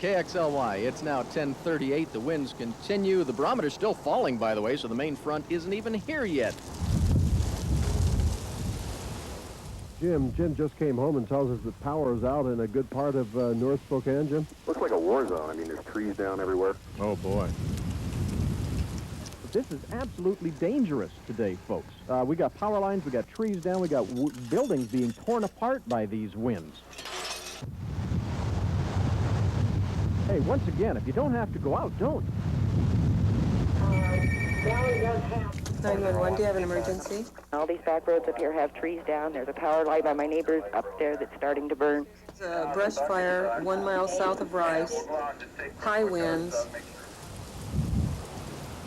KXLY. It's now 10:38. The winds continue. The barometer's still falling, by the way, so the main front isn't even here yet. Jim just came home and tells us that power is out in a good part of North Spokane, Jim. Looks like a war zone. I mean, there's trees down everywhere. Oh, boy. This is absolutely dangerous today, folks. We got power lines, we got trees down, we got buildings being torn apart by these winds. Hey, once again, if you don't have to go out, don't. 911, do you have an emergency? All these back roads up here have trees down. There's a power line by my neighbors up there that's starting to burn. It's a brush fire 1 mile south of Rice. High winds.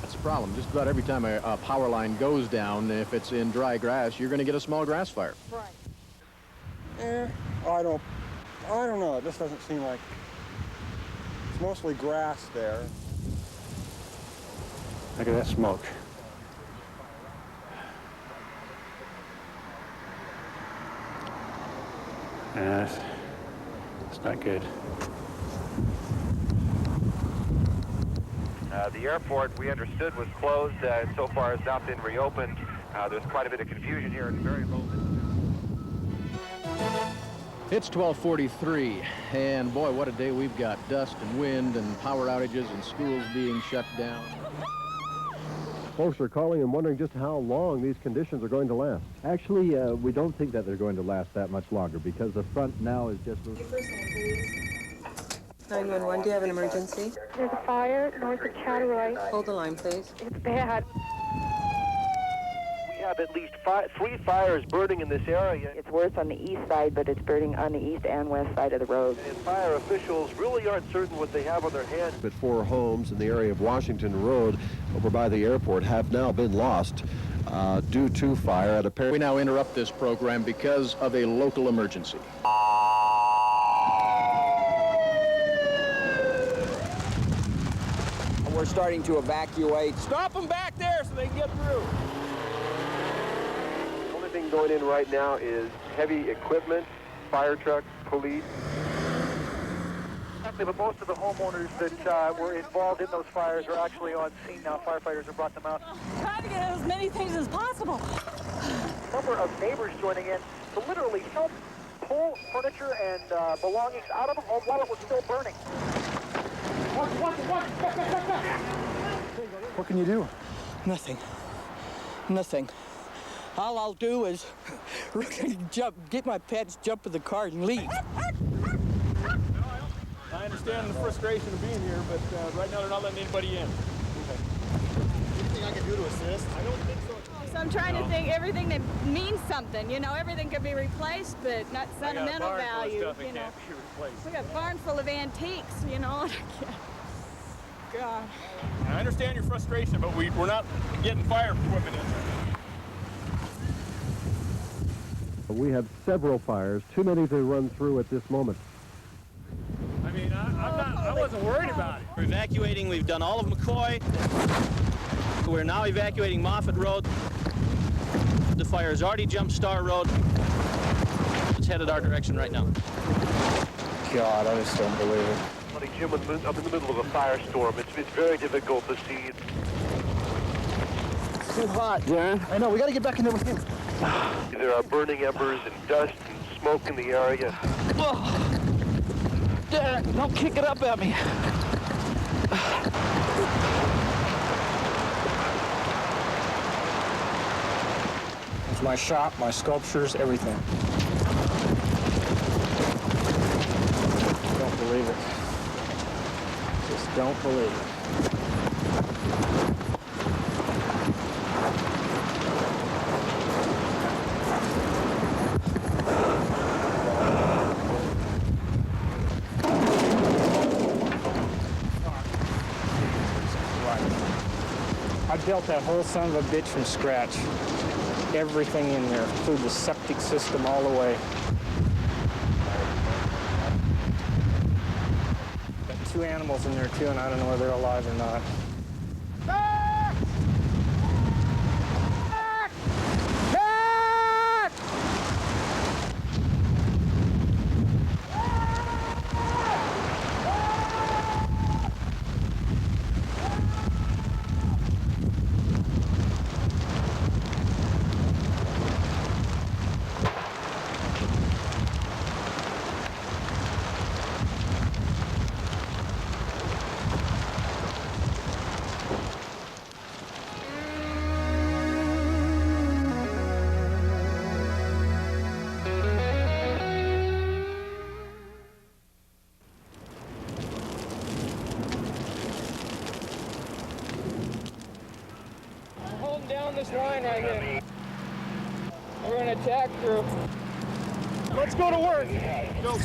That's the problem. Just about every time a power line goes down, if it's in dry grass, you're going to get a small grass fire. Right. I don't know. It just doesn't seem like... It's mostly grass there. Look at that smoke. It's not good. The airport, we understood, was closed and so far has not been reopened. There's quite a bit of confusion here and very low. It's 12:43, and boy, what a day we've got. Dust and wind and power outages and schools being shut down. Folks are calling and wondering just how long these conditions are going to last. Actually, we don't think that they're going to last that much longer because the front now is just... 911, do you have an emergency? There's a fire north of Chatteroy. Hold the line, please. It's bad. We have at least 3 fires burning in this area. It's worse on the east side, but it's burning on the east and west side of the road. And fire officials really aren't certain what they have on their hands. But 4 homes in the area of Washington Road over by the airport have now been lost due to fire at a... We now interrupt this program because of a local emergency. We're starting to evacuate. Stop them back there so they can get through. The only thing going in right now is heavy equipment, fire trucks, police. But most of the homeowners that were involved in those fires are actually on scene now. Firefighters have brought them out. Trying to get as many things as possible. A number of neighbors joining in to literally help pull furniture and belongings out of the home while it was still burning. What can you do? Nothing. Nothing. All I'll do is get my pets, jump in the car, and leave. I understand the frustration of being here, but right now they're not letting anybody in. Okay. Anything I can do to assist? I don't think so. So I'm trying to think everything that means something. You know, everything could be replaced, but not sentimental value. You know, we got a barn full of antiques. You know. God. I understand your frustration, but we're not getting fire equipment in. We have several fires, too many to run through at this moment. I mean, I wasn't worried about it. We're evacuating. We've done all of McCoy. We're now evacuating Moffett Road. The fire has already jumped Star Road. It's headed our direction right now. God, I just don't believe it. Jim, I'm in the middle of a firestorm. It's very difficult to see. It's too hot, Darren. I know. We got to get back in there with him. There are burning embers and dust and smoke in the area. Oh. Darren, don't kick it up at me. It's my shop, my sculptures, everything. Don't believe it. Just don't believe it. I built that whole son of a bitch from scratch. Everything in there, including the septic system all the way. Got 2 animals in there too, and I don't know whether they're alive or not. this line right here. We're going to attack through. Let's go to work. Go.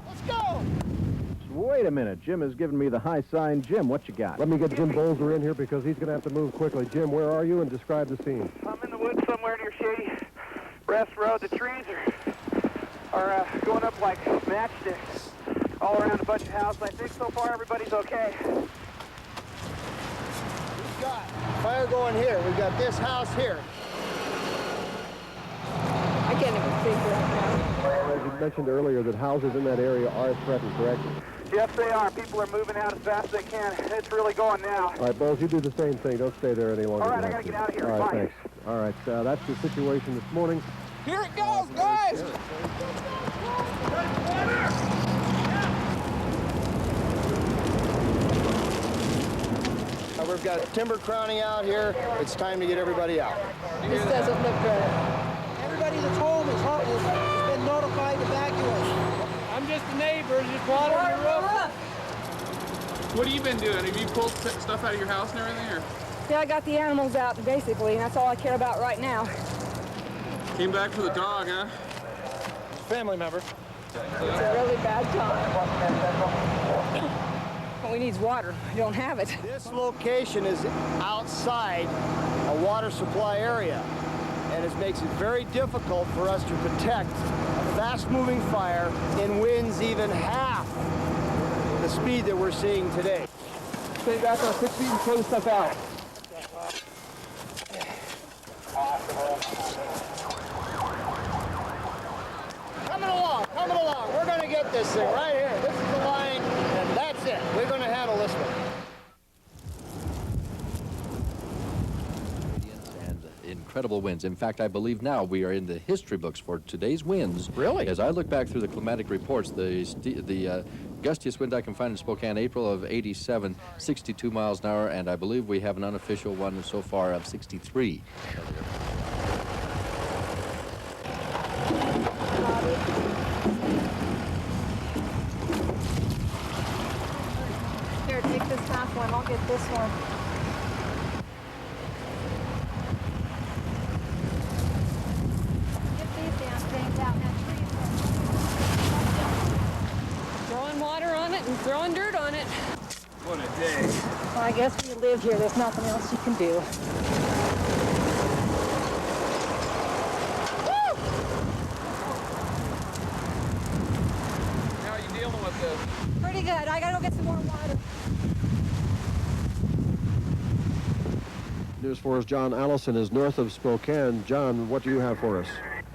Let's go! Wait a minute. Jim has given me the high sign. Jim, what you got? Let me get Jim Bolzer in here because he's going to have to move quickly. Jim, where are you? And describe the scene. I'm in the woods somewhere near Shady Rest Road. The trees are going up like matchsticks all around a bunch of houses. I think so far everybody's okay. We've got fire going here. We've got this house here. I can't even figure it out. As you mentioned earlier, that houses in that area are threatened, correct? Yes, they are. People are moving out as fast as they can. It's really going now. All right, Bose, you do the same thing. Don't stay there any longer. All right, I got to get out of here. All right, Bye. thanks. All right, that's the situation this morning. Here it goes, guys! We've got timber crowning out here. It's time to get everybody out. This doesn't look good. Everybody that's home has been notified to evacuate. I'm just a neighbor, just watering the roof. What have you been doing? Have you pulled stuff out of your house and everything, or? Yeah, I got the animals out, basically, and that's all I care about right now. Came back for the dog, huh? Family member. It's a really bad time. What we need is water. We don't have it. This location is outside a water supply area, and it makes it very difficult for us to protect a fast-moving fire in winds even half the speed that we're seeing today. Stay back on 6 feet and pull the stuff out. Coming along. We're going to get this thing right here. This is the line, and that's it. We're going to handle this one. And incredible winds. In fact, I believe now we are in the history books for today's winds. Really? As I look back through the climatic reports, the gustiest wind I can find in Spokane, April of 87, 62 miles an hour, and I believe we have an unofficial one so far of 63. Here, take this half one. I'll get this one. Get these damn things out in that tree. Throwing water on it and throwing dirt on it. What a day. Well, I guess when you live here, there's nothing else you can do. How are you dealing with this? Pretty good. I gotta go get some more water. News 4's John Allison is north of Spokane. John, what do you have for us?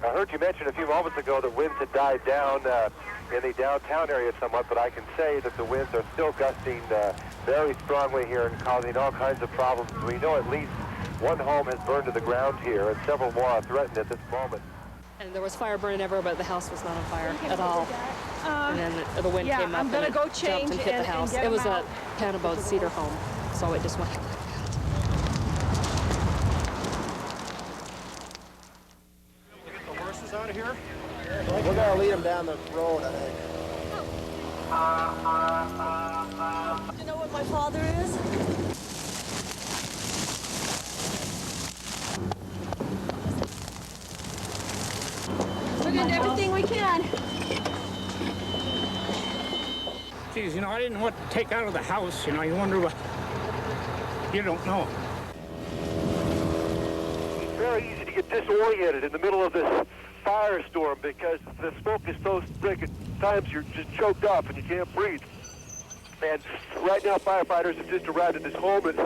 I heard you mention a few moments ago that winds had died down in the downtown area somewhat, but I can say that the winds are still gusting very strongly here and causing all kinds of problems. We know at least one home has burned to the ground here, and several more are threatened at this moment. And there was fire burning everywhere, but the house was not on fire at all. And then the wind yeah, came up I'm gonna and go it change jumped and hit the and house. get It was them a out. Panabode cedar home, so it just went. Get the horses out of here? We're going to lead them down the road, I think. Do you know what my father is? We're doing everything we can. Geez, you know, I didn't know what to take out of the house. You know, you wonder what. You don't know. It's very easy to get disoriented in the middle of this firestorm because the smoke is so thick at times you're just choked up and you can't breathe. And right now firefighters have just arrived at this home and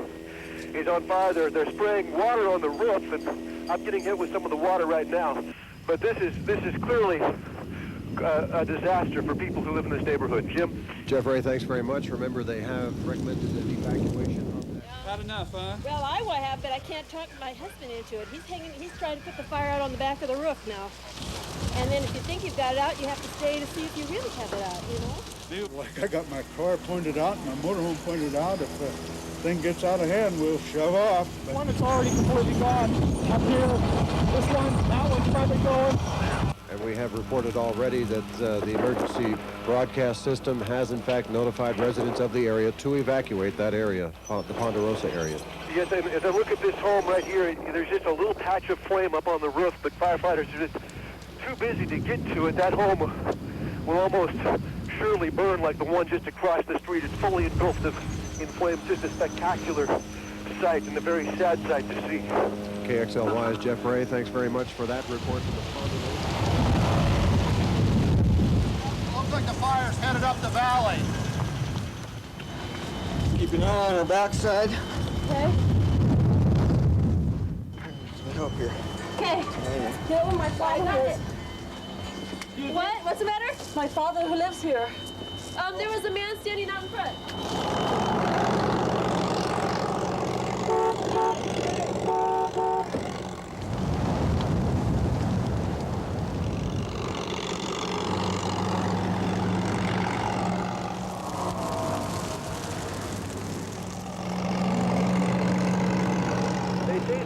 is on fire. They're spraying water on the roof, and I'm getting hit with some of the water right now. But this is clearly a disaster for people who live in this neighborhood. Jim? Jeff Ray, thanks very much. Remember, they have recommended an evacuation of that. Not enough, huh? Well, I will have, but I can't talk my husband into it. He's trying to put the fire out on the back of the roof now. And then if you think you've got it out, you have to stay to see if you really have it out, you know? Like I got my car pointed out, my motorhome pointed out. If the thing gets out of hand, we'll shove off. But One that's already completely gone. Up here, this one, that one's probably going. And We have reported already that the emergency broadcast system has in fact notified residents of the area to evacuate that area, the Ponderosa area. Yes, and as I look at this home right here, there's just a little patch of flame up on the roof, but firefighters are just too busy to get to it. That home will almost surely burn like the one just across the street. It's fully engulfed in flames. Just a spectacular sight and a very sad sight to see. KXLY's Jeff Ray, thanks very much for that report from the Ponderosa. Looks like the fire's headed up the valley. Keep an eye on our backside. Okay. Get up here. Okay. You know where my father is? What? What's the matter? My father who lives here. There was a man standing out in front.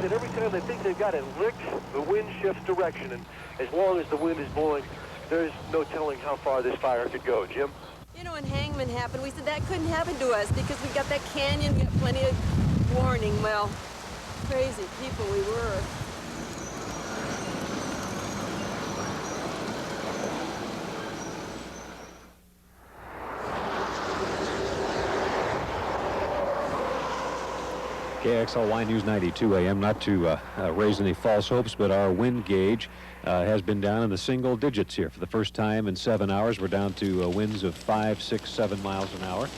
That every time they think they've got it licked, the wind shifts direction, and as long as the wind is blowing, there's no telling how far this fire could go. Jim? You know, when Hangman happened, we said that couldn't happen to us because we got that canyon, we got plenty of warning. Well, crazy people we were. KXLY News 92 AM, not to raise any false hopes, but our wind gauge has been down in the single digits here for the first time in 7 hours. We're down to winds of 5, 6, 7 miles an hour.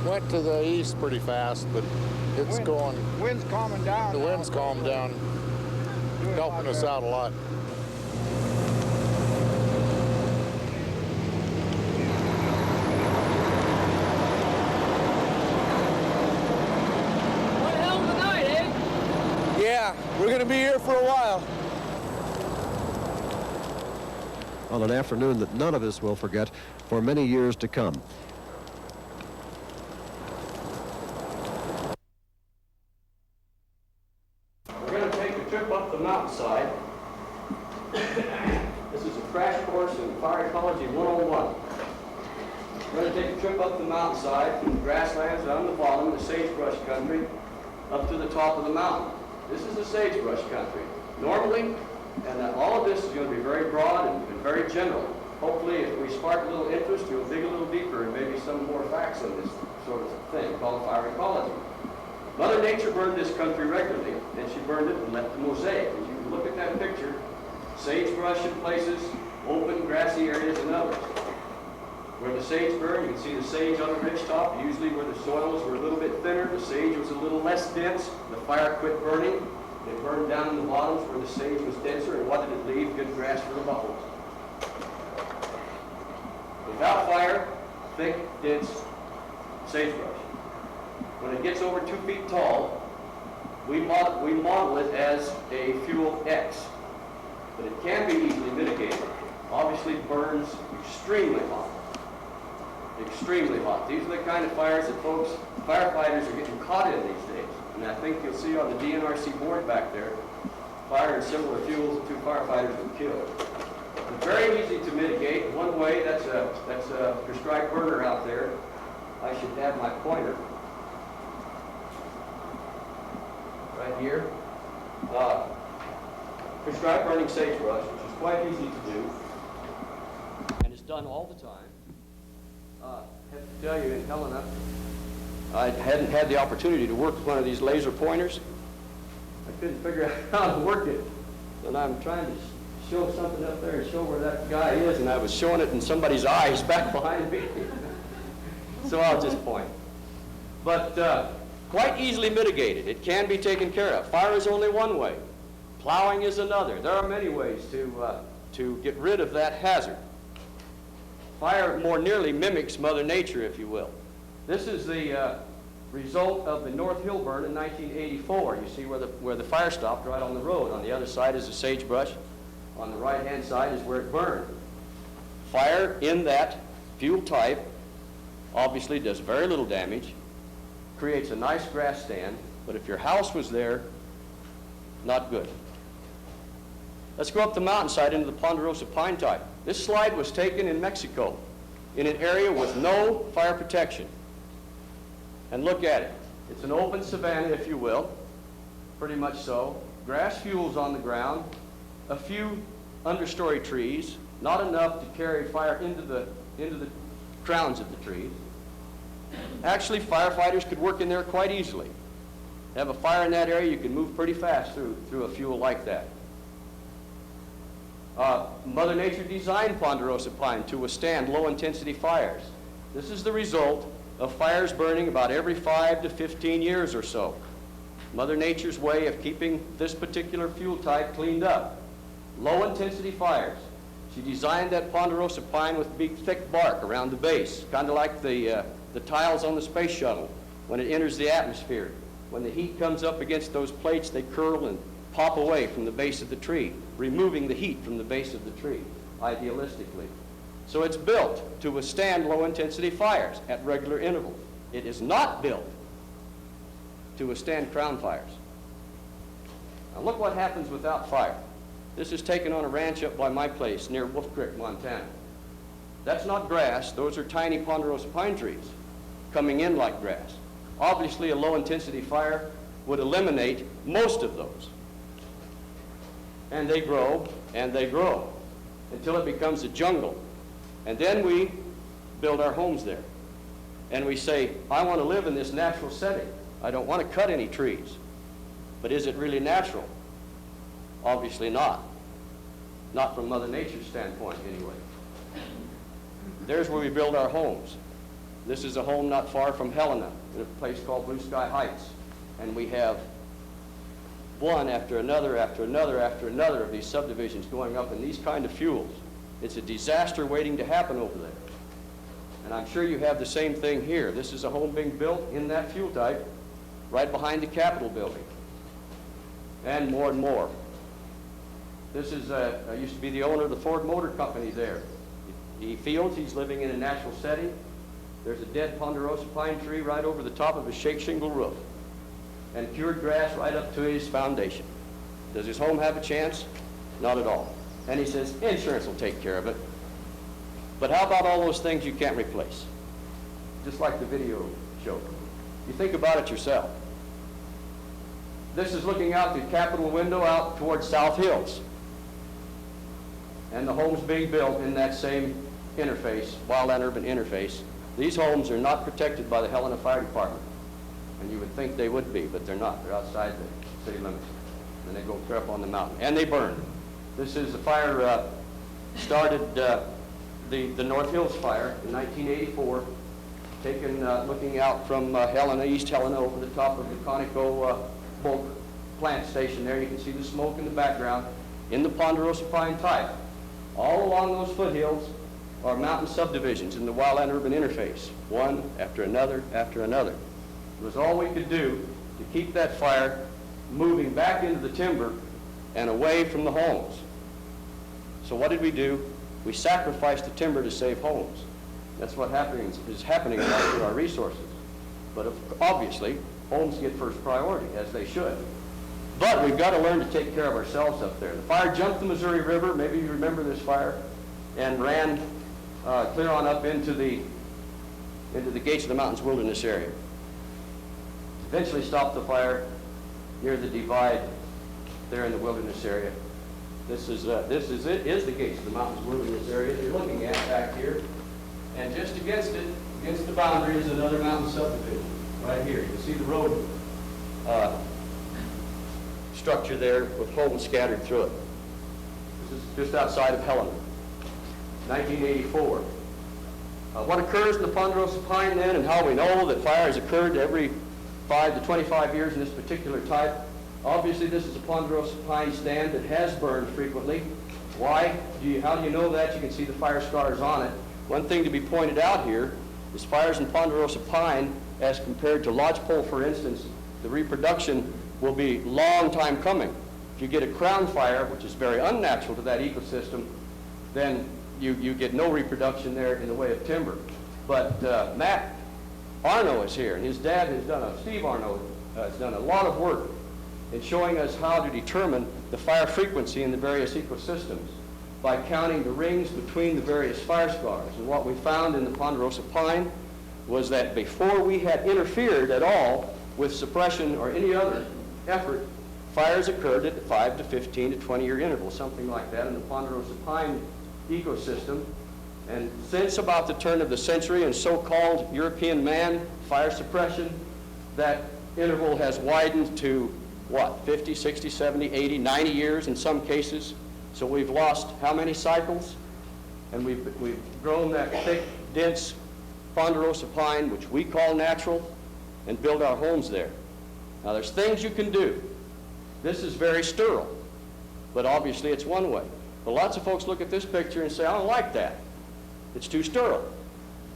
Went to the east pretty fast, but it's going. Wind's calming down. The wind's calmed down, helping us out a lot. Yeah, we're going to be here for a while. On an afternoon that none of us will forget for many years to come. We're going to take a trip up the mountainside. This is a crash course in Fire Ecology 101. We're going to take a trip up the mountainside from the grasslands down the bottom, the sagebrush country, up to the top of the mountain. This is the sagebrush country. Normally, and all of this is going to be very broad and very general. Hopefully, if we spark a little interest, you'll dig a little deeper and maybe some more facts on this sort of thing called fire ecology. Mother Nature burned this country regularly, and she burned it and left a mosaic. As you look at that picture, sagebrush in places, open grassy areas in others. Where the sage burned, you can see the sage on the ridge top. Usually where the soils were a little bit thinner, the sage was a little less dense. The fire quit burning. It burned down in the bottoms where the sage was denser, and what did it leave? Good grass for the buffaloes. Without fire, thick, dense sagebrush. When it gets over 2 feet tall, we model it as a fuel X. But it can be easily mitigated. Obviously burns extremely hot. Extremely hot. These are the kind of fires that folks, firefighters are getting caught in these days. And I think you'll see on the DNRC board back there, fire and similar fuels that 2 firefighters were killed. It's very easy to mitigate. One way, that's a prescribed burner out there. I should have my pointer. Right here. Prescribed burning sagebrush, which is quite easy to do. And it's done all the time. I have to tell you, in Helena, I hadn't had the opportunity to work with one of these laser pointers. I couldn't figure out how to work it. And I'm trying to show something up there and show where that guy is, and I was showing it in somebody's eyes back behind me. So I'll just point. But quite easily mitigated. It can be taken care of. Fire is only one way. Plowing is another. There are many ways to get rid of that hazard. Fire more nearly mimics Mother Nature, if you will. This is the result of the North Hill burn in 1984. You see where the fire stopped right on the road. On the other side is the sagebrush. On the right-hand side is where it burned. Fire in that fuel type obviously does very little damage, creates a nice grass stand, But if your house was there, not good. Let's go up the mountainside into the ponderosa pine type. This slide was taken in Mexico, in an area with no fire protection. And look at it. It's an open savanna, if you will, pretty much so. Grass fuels on the ground, a few understory trees, not enough to carry fire into the crowns of the trees. Actually, firefighters could work in there quite easily. Have a fire in that area, you can move pretty fast through a fuel like that. Mother Nature designed ponderosa pine to withstand low-intensity fires. This is the result of fires burning about every 5 to 15 years or so. Mother Nature's way of keeping this particular fuel type cleaned up. Low-intensity fires. She designed that ponderosa pine with big, thick bark around the base, kind of like the tiles on the space shuttle when it enters the atmosphere. When the heat comes up against those plates, they curl and pop away from the base of the tree, removing the heat from the base of the tree, idealistically. So it's built to withstand low-intensity fires at regular intervals. It is not built to withstand crown fires. Now look what happens without fire. This is taken on a ranch up by my place near Wolf Creek, Montana. That's not grass. Those are tiny ponderosa pine trees coming in like grass. Obviously, a low-intensity fire would eliminate most of those. And they grow, until it becomes a jungle. And then we build our homes there. And we say, I want to live in this natural setting. I don't want to cut any trees. But is it really natural? Obviously not. Not from Mother Nature's standpoint, anyway. There's where we build our homes. This is a home not far from Helena, in a place called Blue Sky Heights. And we have one after another, after another, after another of these subdivisions going up in these kind of fuels. It's a disaster waiting to happen over there. And I'm sure you have the same thing here. This is a home being built in that fuel type right behind the Capitol building. And more. This is, used to be the owner of the Ford Motor Company there. He feels he's living in a natural setting. There's a dead ponderosa pine tree right over the top of a shake shingle roof. And cured grass right up to his foundation. Does his home have a chance? Not at all. And he says, insurance will take care of it. But how about all those things you can't replace? Just like the video showed. You think about it yourself. This is looking out the Capitol window out towards South Hills. And the homes being built in that same interface, wildland-urban interface. These homes are not protected by the Helena Fire Department. And you would think they would be, but they're not. They're outside the city limits. And they go clear up on the mountain. And they burn. This is a fire started, the North Hills fire in 1984, taken looking out from Helena, East Helena, over the top of the Conoco bulk plant station there. You can see the smoke in the background in the ponderosa pine type. All along those foothills are mountain subdivisions in the wildland-urban interface, one after another after another. It was all we could do to keep that fire moving back into the timber and away from the homes. So what did we do? We sacrificed the timber to save homes. That's what is happening through our resources. But obviously, homes get first priority, as they should. But we've got to learn to take care of ourselves up there. The fire jumped the Missouri River, maybe you remember this fire, and ran clear on up into the Gates of the Mountains Wilderness area. Eventually stopped the fire near the divide there in the wilderness area. This is the Gates of the Mountains Wilderness area you're looking at back here. And just against it, against the boundary, is another mountain subdivision right here. You can see the road structure there with homes scattered through it. This is just outside of Helena, 1984. What occurs in the ponderosa pine then, and how we know that fire has occurred every 5 to 25 years in this particular type. Obviously, this is a ponderosa pine stand that has burned frequently. Why? How do you know that? You can see the fire scars on it. One thing to be pointed out here is fires in ponderosa pine, as compared to lodgepole, for instance, the reproduction will be long time coming. If you get a crown fire, which is very unnatural to that ecosystem, then you get no reproduction there in the way of timber. But Matt Arno is here, and his dad has done Steve Arno has done a lot of work in showing us how to determine the fire frequency in the various ecosystems by counting the rings between the various fire scars. And what we found in the Ponderosa pine was that before we had interfered at all with suppression or any other effort, fires occurred at 5 to 15 to 20-year intervals, something like that in the Ponderosa pine ecosystem. And since about the turn of the century and so-called European man fire suppression, that interval has widened to, what, 50, 60, 70, 80, 90 years in some cases. So we've lost how many cycles? And we've grown that thick, dense Ponderosa pine, which we call natural, and build our homes there. Now there's things you can do. This is very sterile, but obviously it's one way. But lots of folks look at this picture and say, I don't like that. It's too sterile.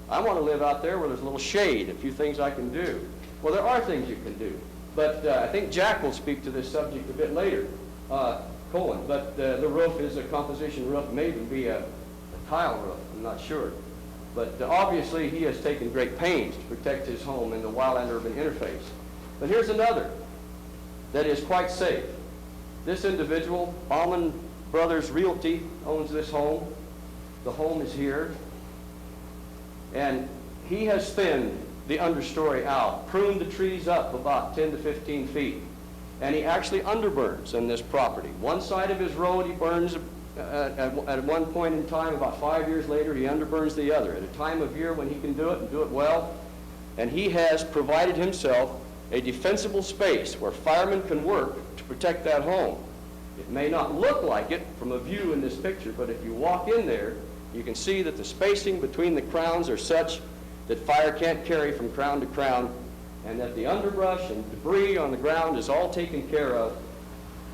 I want to live out there where there's a little shade, a few things I can do. Well, there are things you can do. But I think Jack will speak to this subject a bit later, Cohen. But the roof is a composition roof, may even be a tile roof, I'm not sure. But obviously he has taken great pains to protect his home in the wildland-urban interface. But here's another that is quite safe. This individual, Almond Brothers Realty, owns this home. The home is here. And he has thinned the understory out, pruned the trees up about 10 to 15 feet. And he actually underburns in this property. One side of his road he burns at one point in time. About 5 years later, he underburns the other at a time of year when he can do it and do it well. And he has provided himself a defensible space where firemen can work to protect that home. It may not look like it from a view in this picture, but if you walk in there, you can see that the spacing between the crowns are such that fire can't carry from crown to crown, and that the underbrush and debris on the ground is all taken care of.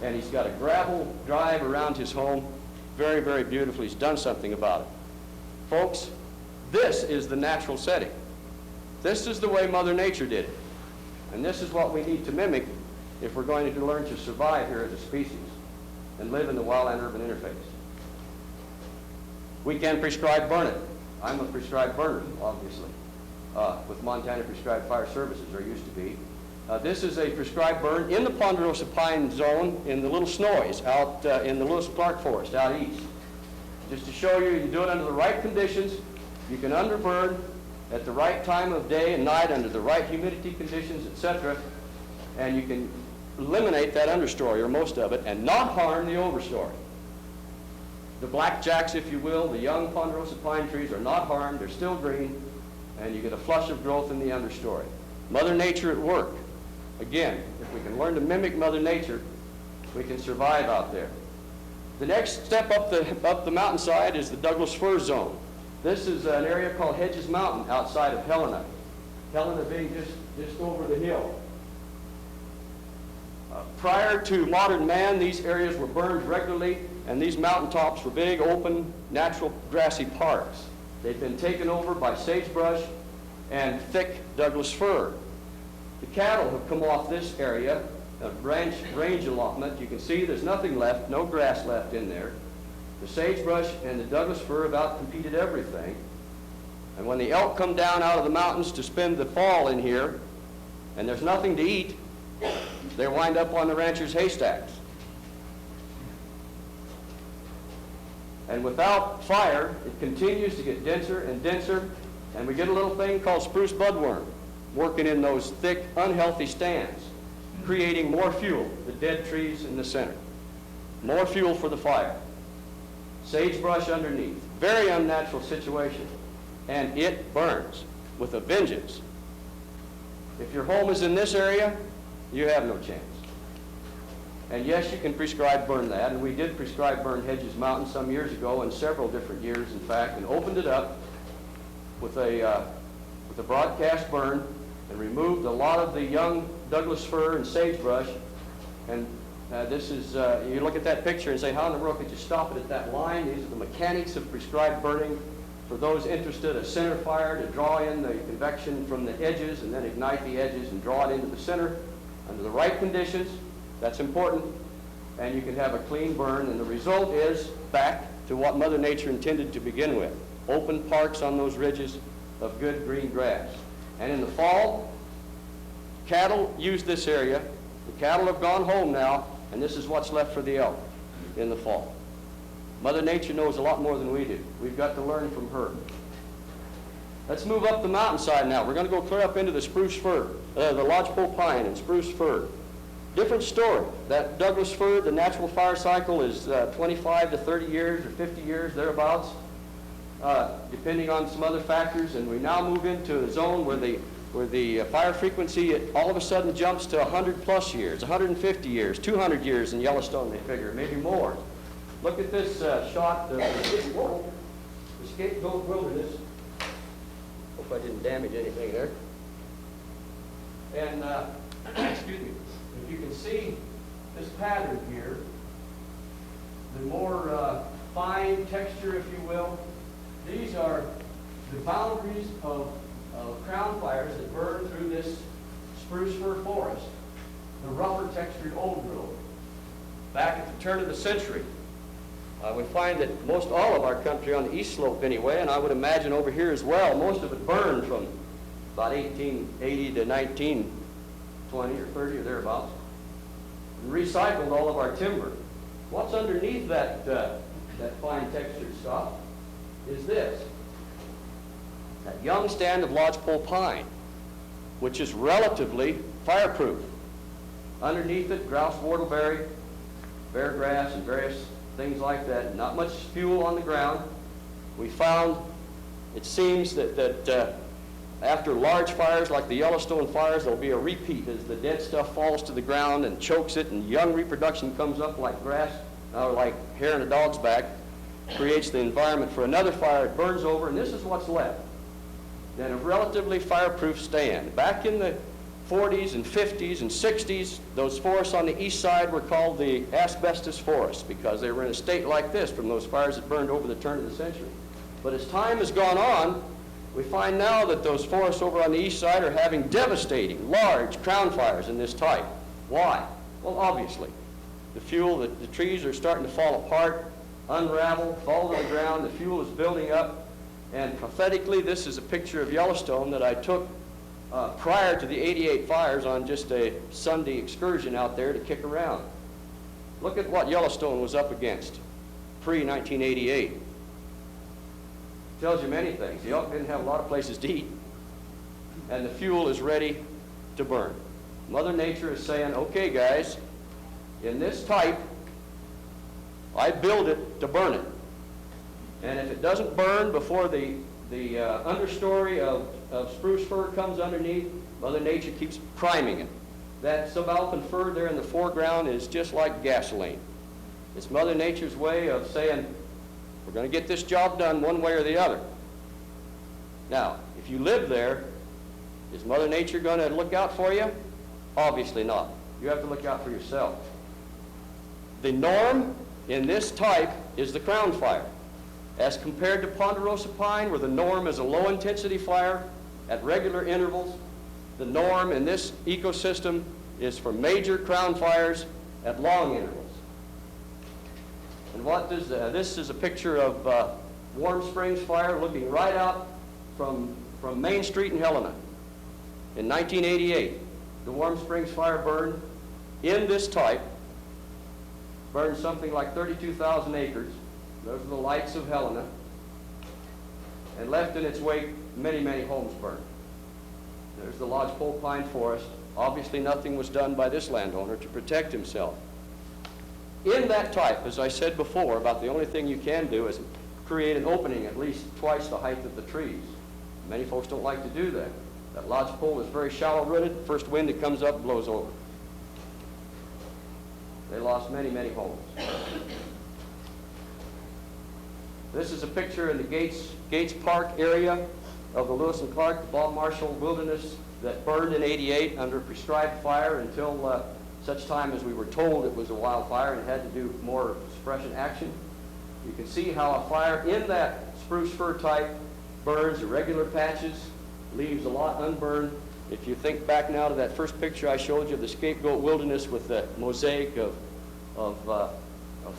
And he's got a gravel drive around his home. Very, very beautiful. He's done something about it. Folks, this is the natural setting. This is the way Mother Nature did it. And this is what we need to mimic if we're going to learn to survive here as a species and live in the wildland-urban interface. We can prescribe burn it. I'm a prescribed burner, obviously, with Montana Prescribed Fire Services, or used to be. This is a prescribed burn in the Ponderosa pine zone in the Little Snowies out in the Lewis Clark Forest out east. Just to show you, you do it under the right conditions. You can underburn at the right time of day and night under the right humidity conditions, etc. And you can eliminate that understory, or most of it, and not harm the overstory. The blackjacks, if you will, the young Ponderosa pine trees are not harmed. They're still green, and you get a flush of growth in the understory. Mother Nature at work. Again, if we can learn to mimic Mother Nature, we can survive out there. The next step up the mountainside is the Douglas Fir Zone. This is an area called Hedges Mountain outside of Helena. Helena being just over the hill. Prior to modern man, these areas were burned regularly, and these mountaintops were big, open, natural grassy parks. They've been taken over by sagebrush and thick Douglas fir. The cattle have come off this area, a range allotment. You can see there's nothing left, no grass left in there. The sagebrush and the Douglas fir have outcompeted everything. And when the elk come down out of the mountains to spend the fall in here, and there's nothing to eat, they wind up on the ranchers' haystacks. And without fire, it continues to get denser and denser, and we get a little thing called spruce budworm working in those thick, unhealthy stands, creating more fuel, the dead trees in the center. More fuel for the fire. Sagebrush underneath. Very unnatural situation. And it burns with a vengeance. If your home is in this area, you have no chance. And yes, you can prescribe burn that, and we did prescribe burn Hedges Mountain some years ago, in several different years, in fact, and opened it up with a broadcast burn and removed a lot of the young Douglas fir and sagebrush. And this is, you look at that picture and say, how in the world could you stop it at that line? These are the mechanics of prescribed burning. For those interested, a center fire to draw in the convection from the edges and then ignite the edges and draw it into the center under the right conditions. That's important. And you can have a clean burn, and the result is back to what Mother Nature intended to begin with. Open parks on those ridges of good green grass. And in the fall, Cattle use this area. The cattle have gone home now, and this is what's left for the elk in the fall. Mother Nature knows a lot more than we do. We've got to learn from her. Let's move up the mountainside now. We're going to go clear up into the spruce fir, the lodgepole pine and spruce fir. Different story. That Douglas fir, the natural fire cycle is 25 to 30 years or 50 years, thereabouts, depending on some other factors. And we now move into a zone where the fire frequency all of a sudden jumps to 100 plus years, 150 years, 200 years in Yellowstone, they figure, maybe more. Look at this shot of the Scapegoat Wilderness. Hope I didn't damage anything there. And, excuse me, if you can see this pattern here, the more fine texture, if you will, these are the boundaries of crown fires that burn through this spruce fir forest, the rougher textured old growth. Back at the turn of the century, we find that most all of our country on the east slope anyway, and I would imagine over here as well, most of it burned from about 1880 to 1920 or 30 or thereabouts, and recycled all of our timber. What's underneath that fine textured stuff is this, that young stand of lodgepole pine, which is relatively fireproof. Underneath it, grouse whortleberry, bear grass, and various things like that. Not much fuel on the ground. We found, it seems that after large fires like the Yellowstone fires, there'll be a repeat as the dead stuff falls to the ground and chokes it, and young reproduction comes up like grass, or like hair in a dog's back, creates the environment for another fire. It burns over, and this is what's left. Then a relatively fireproof stand. Back in the 40s and 50s and 60s, those forests on the east side were called the asbestos forests because they were in a state like this from those fires that burned over the turn of the century. But as time has gone on, we find now that those forests over on the east side are having devastating, large crown fires in this type. Why? Well, obviously, the fuel, the trees are starting to fall apart, unravel, fall to the ground, the fuel is building up, and prophetically, this is a picture of Yellowstone that I took prior to the 88 fires on just a Sunday excursion out there to kick around. Look at what Yellowstone was up against pre-1988. Tells you many things. The elk didn't have a lot of places to eat, and the fuel is ready to burn. Mother Nature is saying, okay guys, in this type, I build it to burn it. And if it doesn't burn before the understory of spruce fir comes underneath, Mother Nature keeps priming it. That subalpine fir there in the foreground is just like gasoline. It's Mother Nature's way of saying, we're going to get this job done one way or the other. Now, if you live there, is Mother Nature going to look out for you? Obviously not. You have to look out for yourself. The norm in this type is the crown fire. As compared to ponderosa pine, where the norm is a low-intensity fire at regular intervals, the norm in this ecosystem is for major crown fires at long intervals. And what does this is a picture of Warm Springs fire looking right out from Main Street in Helena. In 1988, the Warm Springs fire burned in this type, burned something like 32,000 acres. Those are the lights of Helena, and left in its wake many, many homes burned. There's the lodgepole pine forest. Obviously nothing was done by this landowner to protect himself. In that type, as I said before, about the only thing you can do is create an opening at least twice the height of the trees. Many folks don't like to do that. That lodgepole is very shallow rooted. First wind that comes up blows over. They lost many, many homes. This is a picture in the Gates Park area of the Lewis and Clark Bob Marshall Wilderness that burned in '88 under prescribed fire until such time as we were told it was a wildfire and had to do more suppression action. You can see how a fire in that spruce fir type burns irregular patches, leaves a lot unburned. If you think back now to that first picture I showed you of the Scapegoat Wilderness with the mosaic of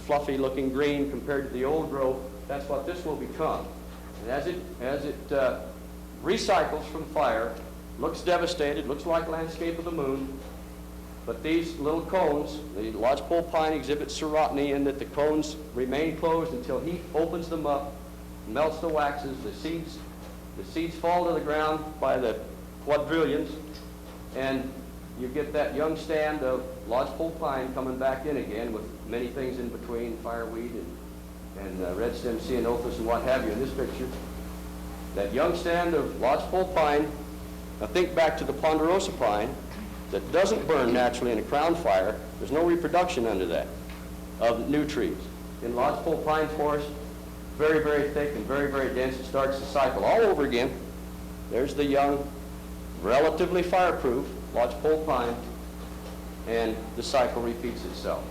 fluffy looking green compared to the old growth, that's what this will become. And as it recycles from fire, Looks devastated, looks like landscape of the moon. But these little cones, the lodgepole pine exhibits serotiny in that the cones remain closed until heat opens them up, melts the waxes, the seeds fall to the ground by the quadrillions, and you get that young stand of lodgepole pine coming back in again with many things in between, fireweed and red stem ceanothus and what have you in this picture. That young stand of lodgepole pine, now think back to the ponderosa pine, that doesn't burn naturally in a crown fire. There's no reproduction under that of new trees. In lodgepole pine forest, very, very thick and very, very dense, it starts the cycle all over again. There's the young, relatively fireproof lodgepole pine, and the cycle repeats itself.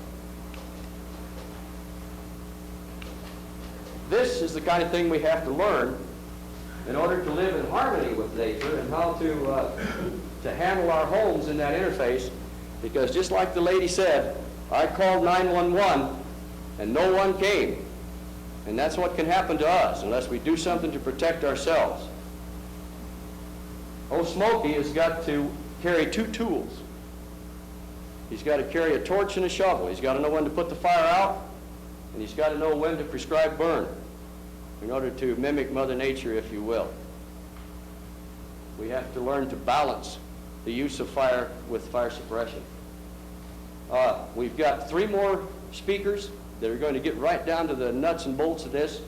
This is the kind of thing we have to learn in order to live in harmony with nature and how to handle our homes in that interface, because just like the lady said, I called 911 and no one came. And that's what can happen to us unless we do something to protect ourselves. Old Smoky has got to carry two tools. He's got to carry a torch and a shovel. He's got to know when to put the fire out, and he's got to know when to prescribe burn in order to mimic Mother Nature, if you will. We have to learn to balance the use of fire with fire suppression. We've got 3 more speakers that are going to get right down to the nuts and bolts of this.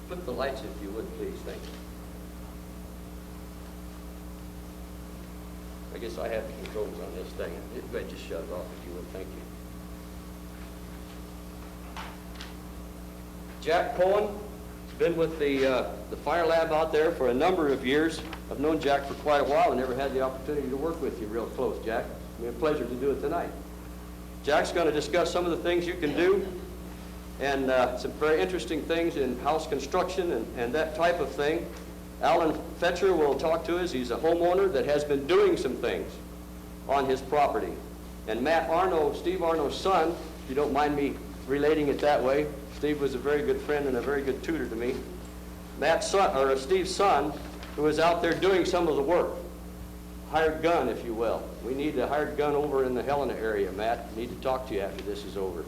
Flip the lights if you would, please. Thank you. I guess I have the controls on this thing. Go ahead, just shut it off if you would. Thank you. Jack Cohen has been with the fire lab out there for a number of years. I've known Jack for quite a while and never had the opportunity to work with you real close, Jack. It's been a pleasure to do it tonight. Jack's going to discuss some of the things you can do and some very interesting things in house construction and that type of thing. Alan Fetcher will talk to us. He's a homeowner that has been doing some things on his property. And Matt Arno, Steve Arno's son, if you don't mind me relating it that way, Steve was a very good friend and a very good tutor to me. Steve's son, who is out there doing some of the work. Hired gun, if you will. We need a hired gun over in the Helena area, Matt. I need to talk to you after this is over.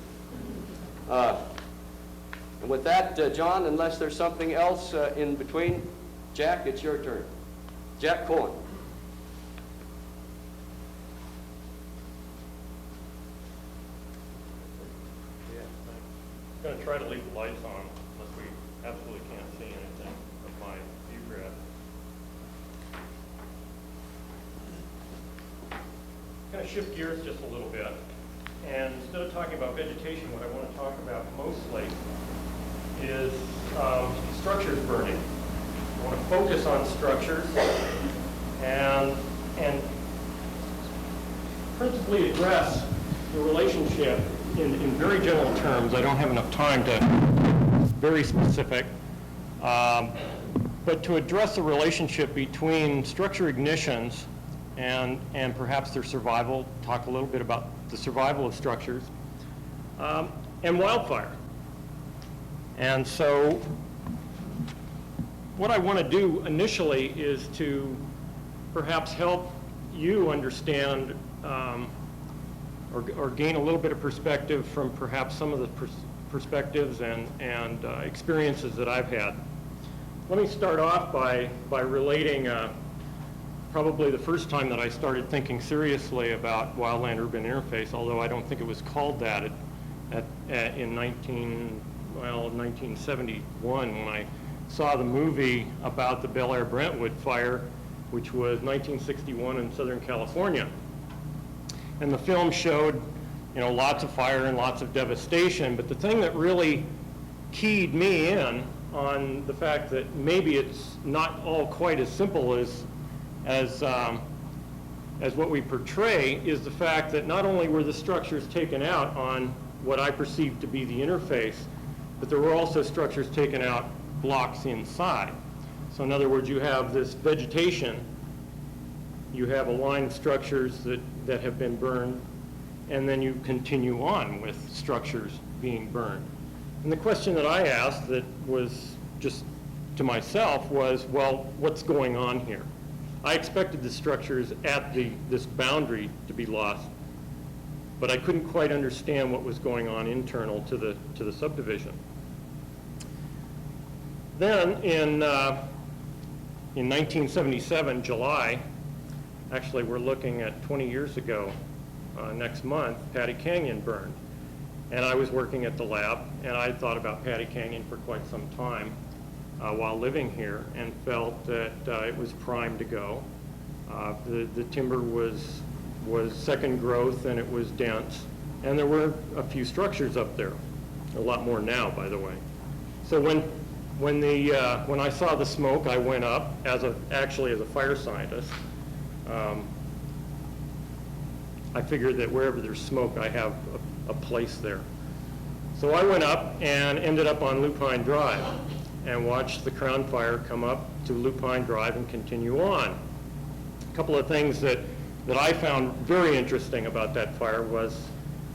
And with that, John, unless there's something else in between, Jack, it's your turn. Jack Cohen. I'm going to try to leave the lights on unless we absolutely can't see anything of my view graph. I'm going to shift gears just a little bit. And instead of talking about vegetation, what I want to talk about mostly is structures burning. I want to focus on structures and principally address the relationship in very general terms. I don't have enough time to very specific, but to address the relationship between structure ignitions and perhaps their survival, talk a little bit about the survival of structures, and wildfire. And so what I want to do initially is to perhaps help you understand or gain a little bit of perspective from perhaps some of the perspectives and experiences that I've had. Let me start off by relating probably the first time that I started thinking seriously about wildland-urban interface, although I don't think it was called that in 1971 when I saw the movie about the Bel Air Brentwood fire, which was 1961 in Southern California. And the film showed, lots of fire and lots of devastation, but the thing that really keyed me in on the fact that maybe it's not all quite as simple as what we portray is the fact that not only were the structures taken out on what I perceived to be the interface, but there were also structures taken out blocks inside. So in other words, you have this vegetation, you have a line of structures that have been burned, and then you continue on with structures being burned. And the question that I asked that was just to myself was, well, what's going on here? I expected the structures at this boundary to be lost, but I couldn't quite understand what was going on internal to the subdivision. Then in 1977, July, actually we're looking at 20 years ago, next month, Patty Canyon burned. And I was working at the lab, and I had thought about Patty Canyon for quite some time while living here, and felt that it was primed to go. The timber was second growth, and it was dense, and there were a few structures up there, a lot more now, by the way. So when I saw the smoke, I went up actually as a fire scientist. I figured that wherever there's smoke, I have a place there. So I went up and ended up on Lupine Drive and watched the Crown Fire come up to Lupine Drive and continue on. A couple of things that I found very interesting about that fire was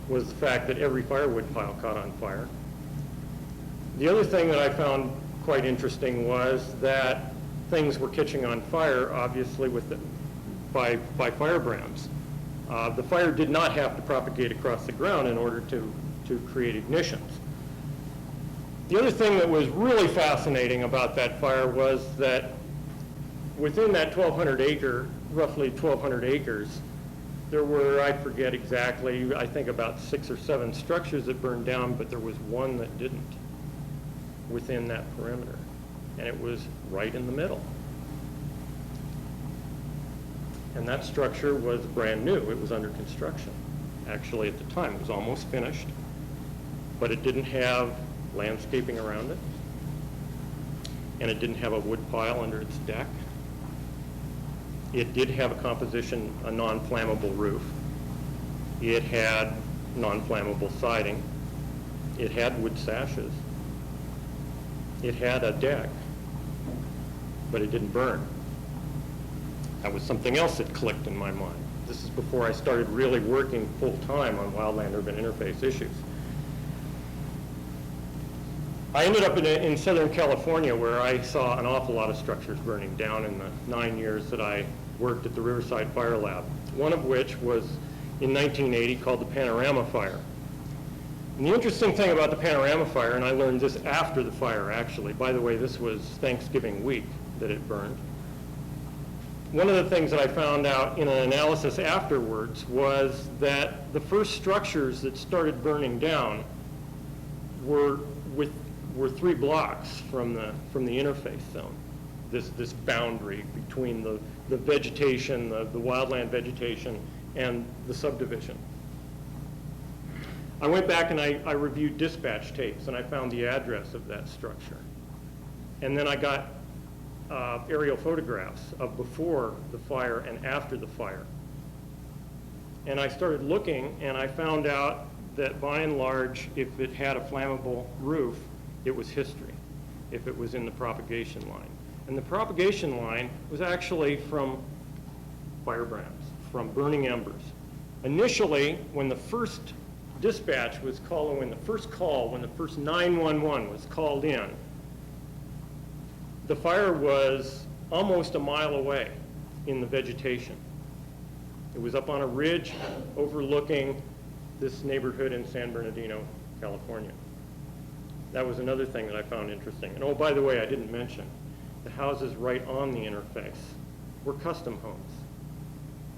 the fact that every firewood pile caught on fire. The other thing that I found quite interesting was that things were catching on fire, obviously, by firebrands. The fire did not have to propagate across the ground in order to create ignitions. The other thing that was really fascinating about that fire was that within that roughly 1,200 acres, there were, I forget exactly, I think about 6 or 7 structures that burned down, but there was one that didn't within that perimeter, and it was right in the middle. And that structure was brand new. It was under construction. Actually, at the time, it was almost finished, but it didn't have landscaping around it, and it didn't have a wood pile under its deck. It did have a composition, a non-flammable roof. It had non-flammable siding. It had wood sashes. It had a deck, but it didn't burn. That was something else that clicked in my mind. This is before I started really working full-time on wildland-urban interface issues. I ended up in Southern California, where I saw an awful lot of structures burning down in the 9 years that I worked at the Riverside Fire Lab, one of which was in 1980 called the Panorama Fire. And the interesting thing about the Panorama Fire, and I learned this after the fire actually, by the way, this was Thanksgiving week that it burned. One of the things that I found out in an analysis afterwards was that the first structures that started burning down were 3 blocks from the interface zone, this boundary between the vegetation, the wildland vegetation, and the subdivision. I went back and I reviewed dispatch tapes, and I found the address of that structure. And then I got aerial photographs of before the fire and after the fire. And I started looking, and I found out that by and large, if it had a flammable roof, it was history, if it was in the propagation line. And the propagation line was actually from firebrands, from burning embers. Initially, when the first dispatch was called, when the first 911 was called in, the fire was almost a mile away in the vegetation. It was up on a ridge overlooking this neighborhood in San Bernardino, California. That was another thing that I found interesting. And oh, by the way, I didn't mention, the houses right on the interface were custom homes,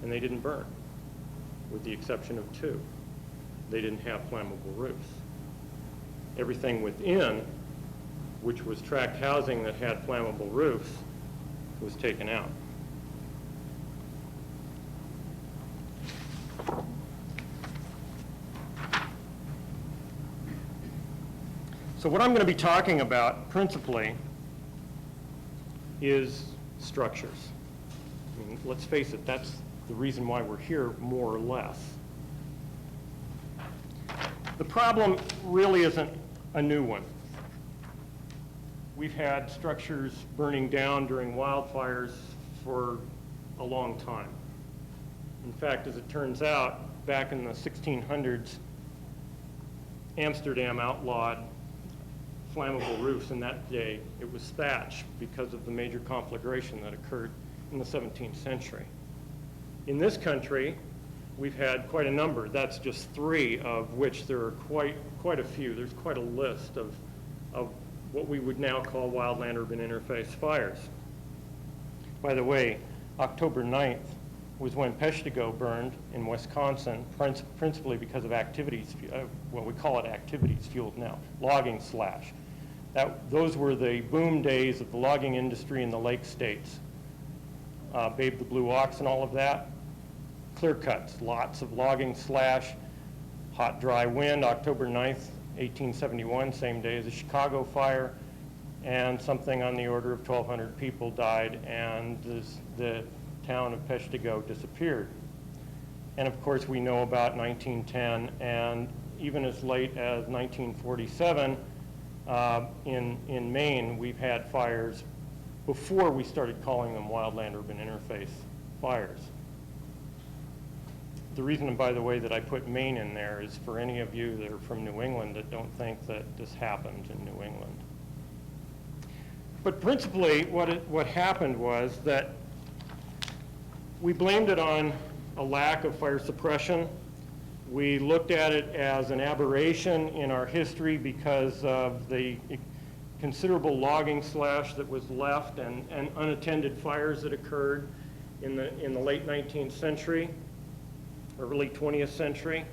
and they didn't burn, with the exception of 2. They didn't have flammable roofs. Everything within, which was tract housing that had flammable roofs, was taken out. So what I'm going to be talking about principally is structures. I mean, let's face it, that's the reason why we're here, more or less. The problem really isn't a new one. We've had structures burning down during wildfires for a long time. In fact, as it turns out, back in the 1600s, Amsterdam outlawed flammable roofs in that day. It was thatch because of the major conflagration that occurred in the 17th century. In this country, we've had quite a number. That's just 3, of which there are quite a few. There's quite a list of what we would now call wildland-urban interface fires. By the way, October 9th was when Peshtigo burned in Wisconsin, principally because of activities, well, we call it activities fueled now, logging slash. Those were the boom days of the logging industry in the lake states. Babe the Blue Ox and all of that. Clear cuts, lots of logging slash, hot, dry wind, October 9th, 1871, same day as the Chicago fire, and something on the order of 1,200 people died, and the town of Peshtigo disappeared. And of course, we know about 1910, and even as late as 1947, in Maine, we've had fires before we started calling them wildland-urban interface fires. The reason, by the way, that I put Maine in there is for any of you that are from New England that don't think that this happened in New England. But principally, what happened was that we blamed it on a lack of fire suppression. We looked at it as an aberration in our history because of the considerable logging slash that was left and unattended fires that occurred in the late 19th century, early 20th century.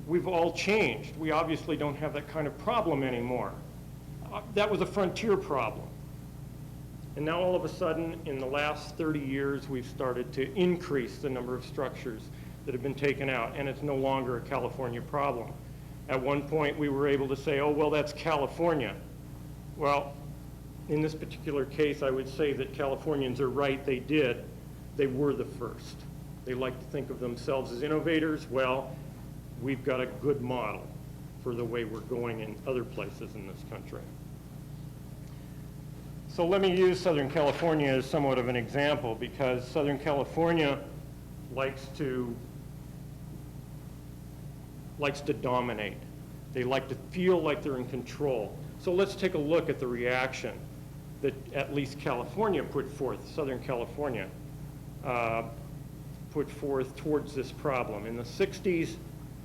We've all changed. We obviously don't have that kind of problem anymore. That was a frontier problem. And now all of a sudden, in the last 30 years, we've started to increase the number of structures that have been taken out, and it's no longer a California problem. At one point, we were able to say, oh, well, that's California. Well, in this particular case, I would say that Californians are right. They did. They were the first. They like to think of themselves as innovators. Well, we've got a good model for the way we're going in other places in this country. So let me use Southern California as somewhat of an example, because Southern California likes to dominate. They like to feel like they're in control. So let's take a look at the reaction that at least California put forth, Southern California put forth towards this problem. In the 60s,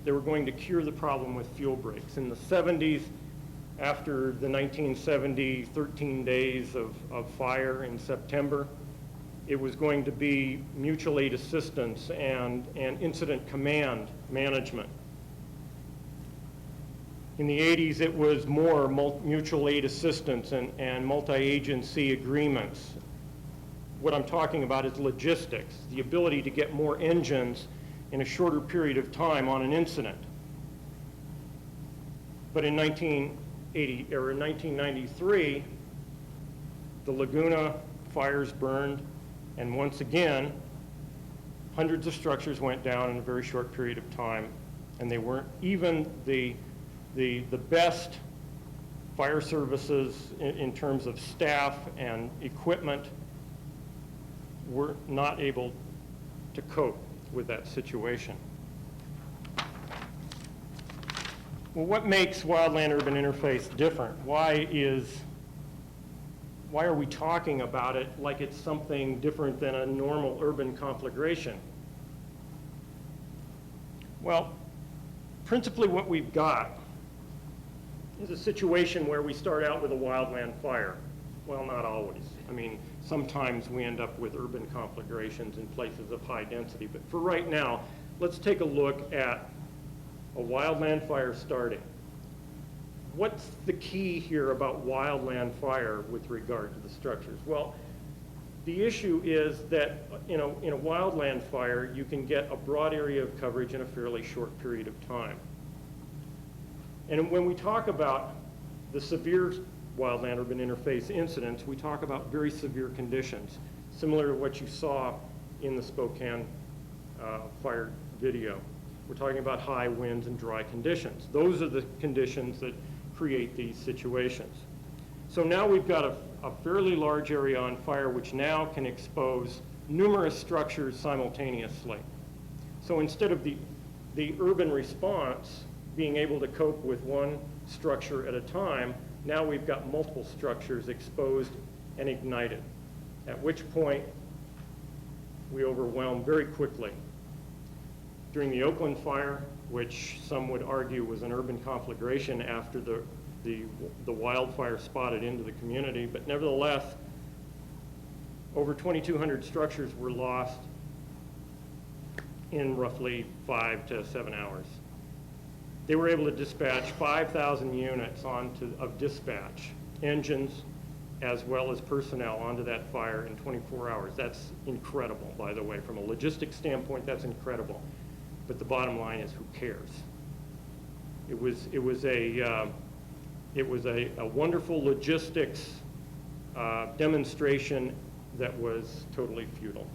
they were going to cure the problem with fuel breaks. In the 70s, after the 1970 13 days of fire in September, it was going to be mutual aid assistance and incident command management. In the 80s, it was more mutual aid assistance and multi-agency agreements. What I'm talking about is logistics, the ability to get more engines in a shorter period of time on an incident. But in 1993, the Laguna fires burned, and once again, hundreds of structures went down in a very short period of time, and they weren't even the best fire services in terms of staff and equipment were not able to cope with that situation. Well, what makes wildland-urban interface different? Why are we talking about it like it's something different than a normal urban conflagration? Well, principally what we've got is a situation where we start out with a wildland fire. Well, not always. I mean, sometimes we end up with urban conflagrations in places of high density. But for right now, let's take a look at a wildland fire starting. What's the key here about wildland fire with regard to the structures? Well, the issue is that in a wildland fire, you can get a broad area of coverage in a fairly short period of time. And when we talk about the severe wildland-urban interface incidents, we talk about very severe conditions, similar to what you saw in the Spokane fire video. We're talking about high winds and dry conditions. Those are the conditions that create these situations. So now we've got a fairly large area on fire, which now can expose numerous structures simultaneously. So instead of the urban response being able to cope with one structure at a time, Now we've got multiple structures exposed and ignited, at which point we overwhelm very quickly. During the Oakland fire, which some would argue was an urban conflagration after the wildfire spotted into the community, but nevertheless, over 2,200 structures were lost in roughly 5 to 7 hours. They were able to dispatch 5,000 units of dispatch, engines, as well as personnel onto that fire in 24 hours. That's incredible, by the way. From a logistics standpoint, that's incredible. But the bottom line is, who cares? It was a wonderful logistics demonstration that was totally futile.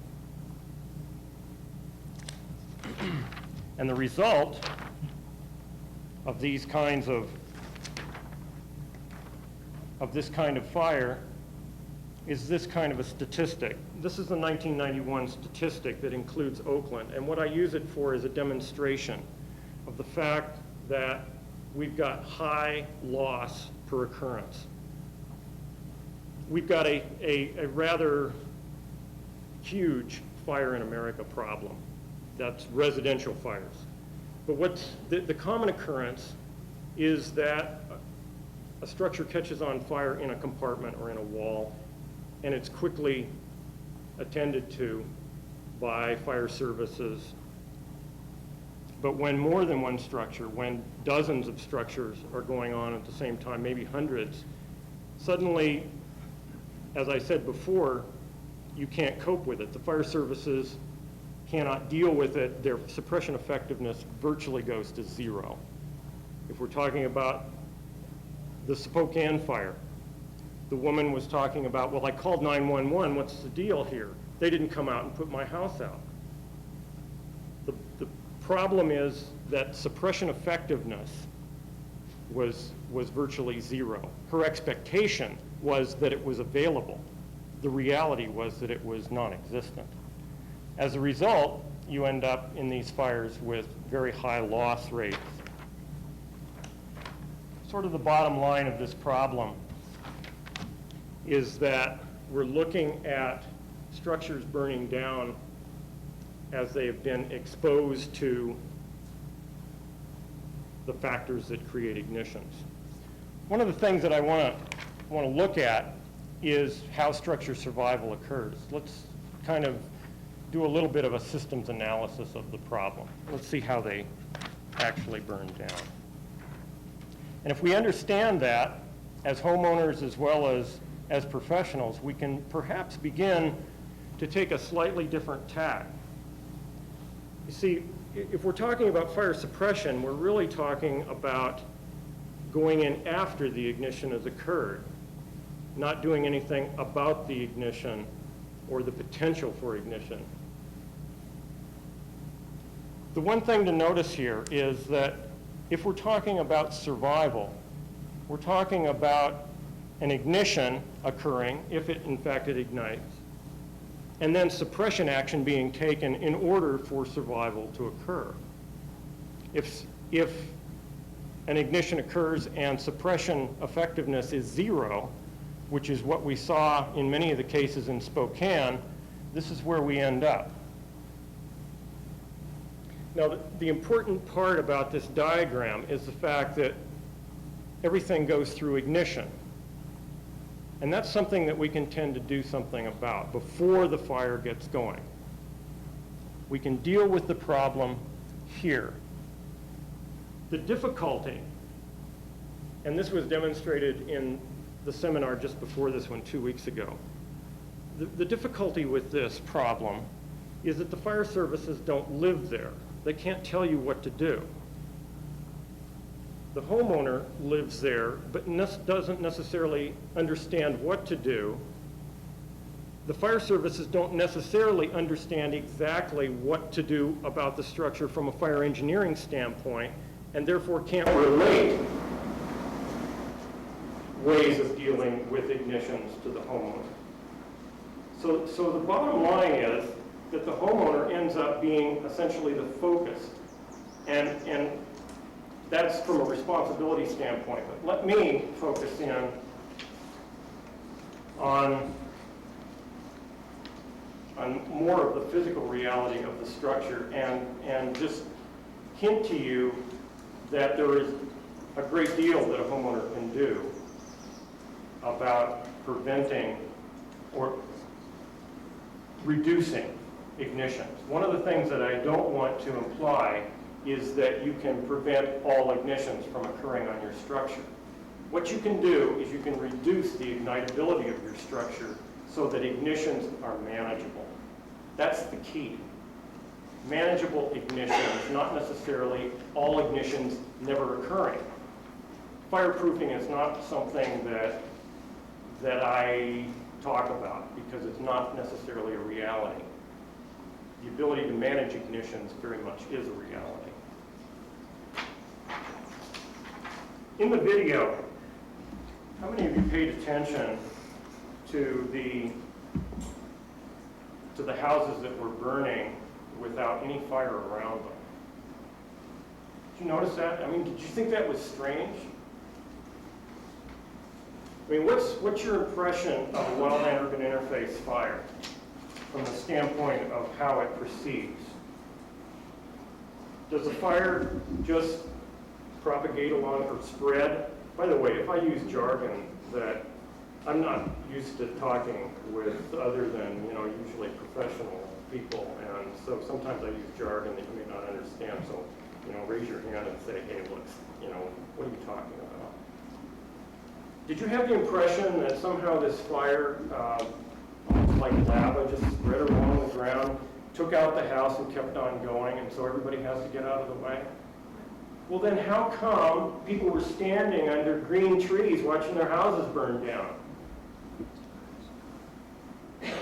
And the result of these kinds of this kind of fire is this kind of a statistic. This is the 1991 statistic that includes Oakland, and what I use it for is a demonstration of the fact that we've got high loss per occurrence. We've got a rather huge fire in America problem. That's residential fires. But what's the common occurrence is that a structure catches on fire in a compartment or in a wall, and it's quickly attended to by fire services. But when more than one structure, when dozens of structures are going on at the same time, maybe hundreds, suddenly, as I said before, you can't cope with it. The fire services cannot deal with it. Their suppression effectiveness virtually goes to zero. If we're talking about the Spokane fire, the woman was talking about, well, I called 911, what's the deal here? They didn't come out and put my house out. The problem is that suppression effectiveness was virtually zero. Her expectation was that it was available. The reality was that it was non-existent. As a result, you end up in these fires with very high loss rates. Sort of the bottom line of this problem is that we're looking at structures burning down as they have been exposed to the factors that create ignitions. One of the things that I want to look at is how structure survival occurs. Let's kind of do a little bit of a systems analysis of the problem. Let's see how they actually burn down. And if we understand that, as homeowners as well as professionals, we can perhaps begin to take a slightly different tack. You see, if we're talking about fire suppression, we're really talking about going in after the ignition has occurred, not doing anything about the ignition or the potential for ignition. The one thing to notice here is that if we're talking about survival, we're talking about an ignition occurring, if it in fact it ignites, and then suppression action being taken in order for survival to occur. If an ignition occurs and suppression effectiveness is zero, which is what we saw in many of the cases in Spokane, this is where we end up. Now, the important part about this diagram is the fact that everything goes through ignition. And that's something that we can tend to do something about before the fire gets going. We can deal with the problem here. The difficulty, and this was demonstrated in the seminar just before this one 2 weeks ago, the difficulty with this problem is that the fire services don't live there. They can't tell you what to do. The homeowner lives there, but doesn't necessarily understand what to do. The fire services don't necessarily understand exactly what to do about the structure from a fire engineering standpoint, and therefore can't relate ways of dealing with ignitions to the homeowner. So the bottom line is that the homeowner ends up being essentially the focus. And that's from a responsibility standpoint. But let me focus in on more of the physical reality of the structure and just hint to you that there is a great deal that a homeowner can do about preventing or reducing ignitions. One of the things that I don't want to imply is that you can prevent all ignitions from occurring on your structure. What you can do is you can reduce the ignitability of your structure so that ignitions are manageable. That's the key. Manageable ignitions, not necessarily all ignitions never occurring. Fireproofing is not something that I talk about because it's not necessarily a reality. The ability to manage ignitions very much is a reality. In the video, how many of you paid attention to the houses that were burning without any fire around them? Did you notice that? I mean, did you think that was strange? I mean, what's your impression of a wildland-urban interface fire from the standpoint of how it proceeds? Does the fire just propagate along or spread? By the way, if I use jargon that I'm not used to talking with other than, usually professional people, and so sometimes I use jargon that you may not understand, so, raise your hand and say, hey, look, what are you talking about? Did you have the impression that somehow this fire, like lava, just spread along the ground, took out the house and kept on going, and so everybody has to get out of the way? Well, then how come people were standing under green trees watching their houses burn down?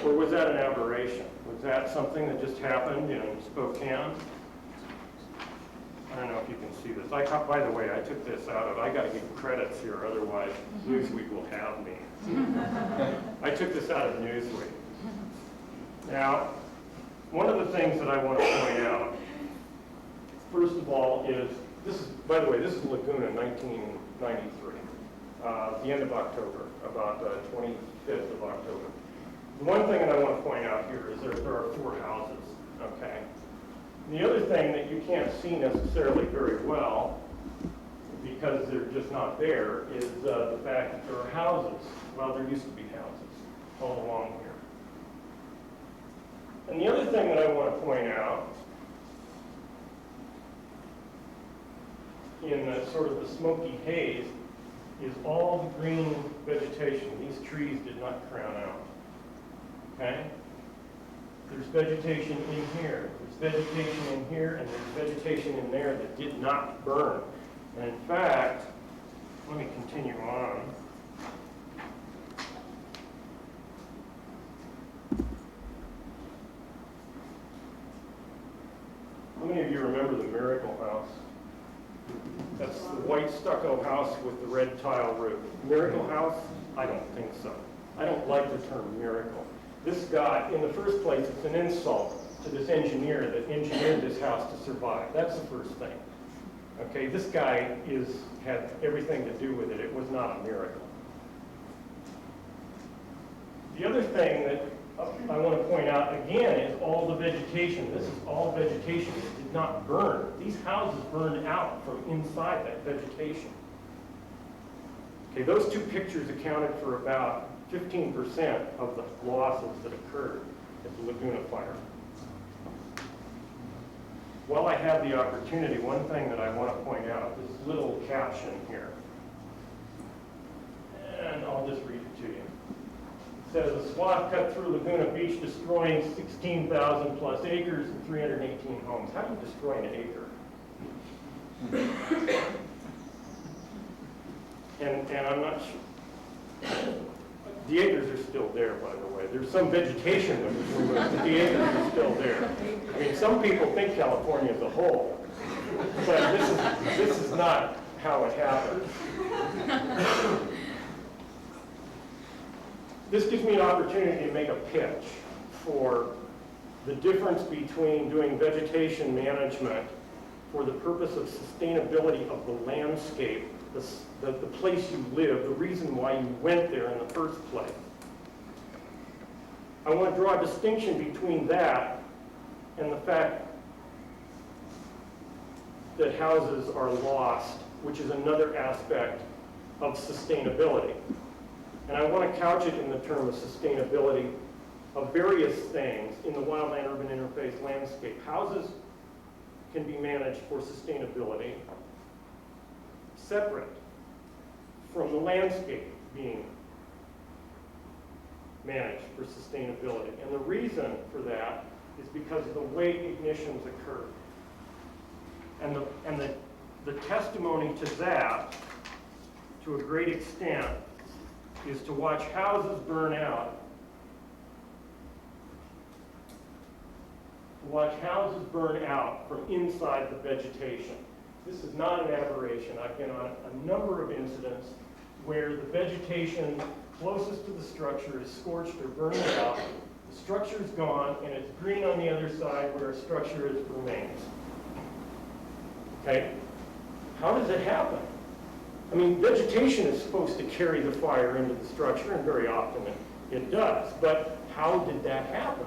Or was that an aberration? Was that something that just happened in Spokane? I don't know if you can see this. By the way, I took this out of, I got to give credits here, otherwise Newsweek will have me. I took this out of Newsweek. Now, one of the things that I want to point out, first of all, is this is, by the way, this is Laguna, 1993, the end of October, about the 25th of October. The one thing that I want to point out here is there are 4 houses, okay? And the other thing that you can't see necessarily very well, because they're just not there, is the fact that there are houses. Well, there used to be houses all along here. And the other thing that I want to point out in the sort of the smoky haze is all the green vegetation. These trees did not crown out. Okay? There's vegetation in here, there's vegetation in here, and there's vegetation in there that did not burn. And in fact, let me continue on. How many of you remember the Miracle House? That's the white stucco house with the red tile roof. Miracle House? I don't think so. I don't like the term miracle. This guy, in the first place, it's an insult to this engineer that engineered this house to survive. That's the first thing. Okay, this guy had everything to do with it. It was not a miracle. The other thing that I want to point out again is all the vegetation. This is all vegetation that did not burn. These houses burned out from inside that vegetation. Okay, those 2 pictures accounted for about 15% of the losses that occurred at the Laguna fire. While I have the opportunity, one thing that I want to point out, this little caption here, and I'll just read it to you. It says, a swath cut through Laguna Beach, destroying 16,000 plus acres and 318 homes. How do you destroy an acre? And I'm not sure. The acres are still there, by the way. There's some vegetation that was removed, but the acres are still there. I mean, some people think California is a whole, but this is not how it happened. This gives me an opportunity to make a pitch for the difference between doing vegetation management for the purpose of sustainability of the landscape, the place you live, the reason why you went there in the first place. I want to draw a distinction between that and the fact that houses are lost, which is another aspect of sustainability. And I want to couch it in the term of sustainability of various things in the wildland-urban interface landscape. Houses can be managed for sustainability separate from the landscape being managed for sustainability. And the reason for that is because of the way ignitions occur. And the testimony to that, to a great extent, is to watch houses burn out. To watch houses burn out from inside the vegetation. This is not an aberration. I've been on a number of incidents where the vegetation closest to the structure is scorched or burned out. The structure is gone, and it's green on the other side where a structure remains. Okay? How does it happen? I mean, vegetation is supposed to carry the fire into the structure, and very often it does. But how did that happen?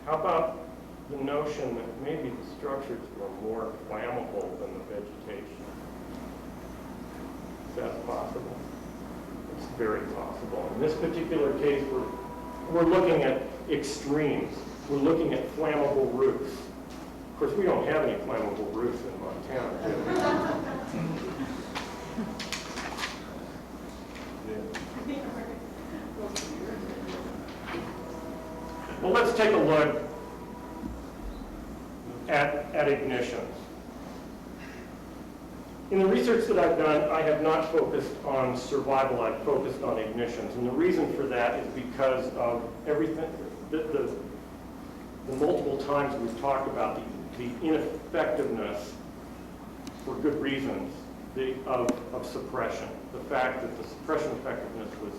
How about the notion that maybe the structures were more flammable than the vegetation? Is that possible? It's very possible. In this particular case, we're looking at extremes. We're looking at flammable roofs. Of course, we don't have any flammable roofs in Montana, do we? Well, let's take a look at ignitions. In the research that I've done, I have not focused on survival, I've focused on ignitions. And the reason for that is because of everything, the multiple times we've talked about the ineffectiveness, for good reasons, of suppression. The fact that the suppression effectiveness was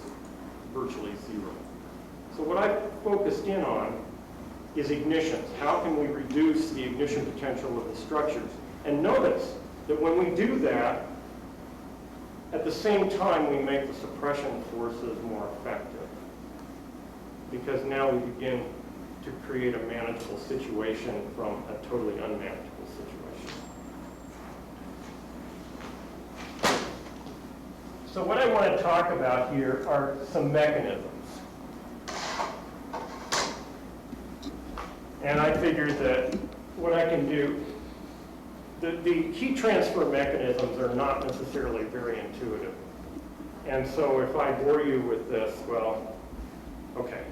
virtually zero. So what I focused in on is ignitions. How can we reduce the ignition potential of the structures? And notice that when we do that, at the same time we make the suppression forces more effective. Because now we begin to create a manageable situation from a totally unmanageable situation. So what I want to talk about here are some mechanisms. And I figured that what I can do, the heat transfer mechanisms are not necessarily very intuitive. And so if I bore you with this, well, okay.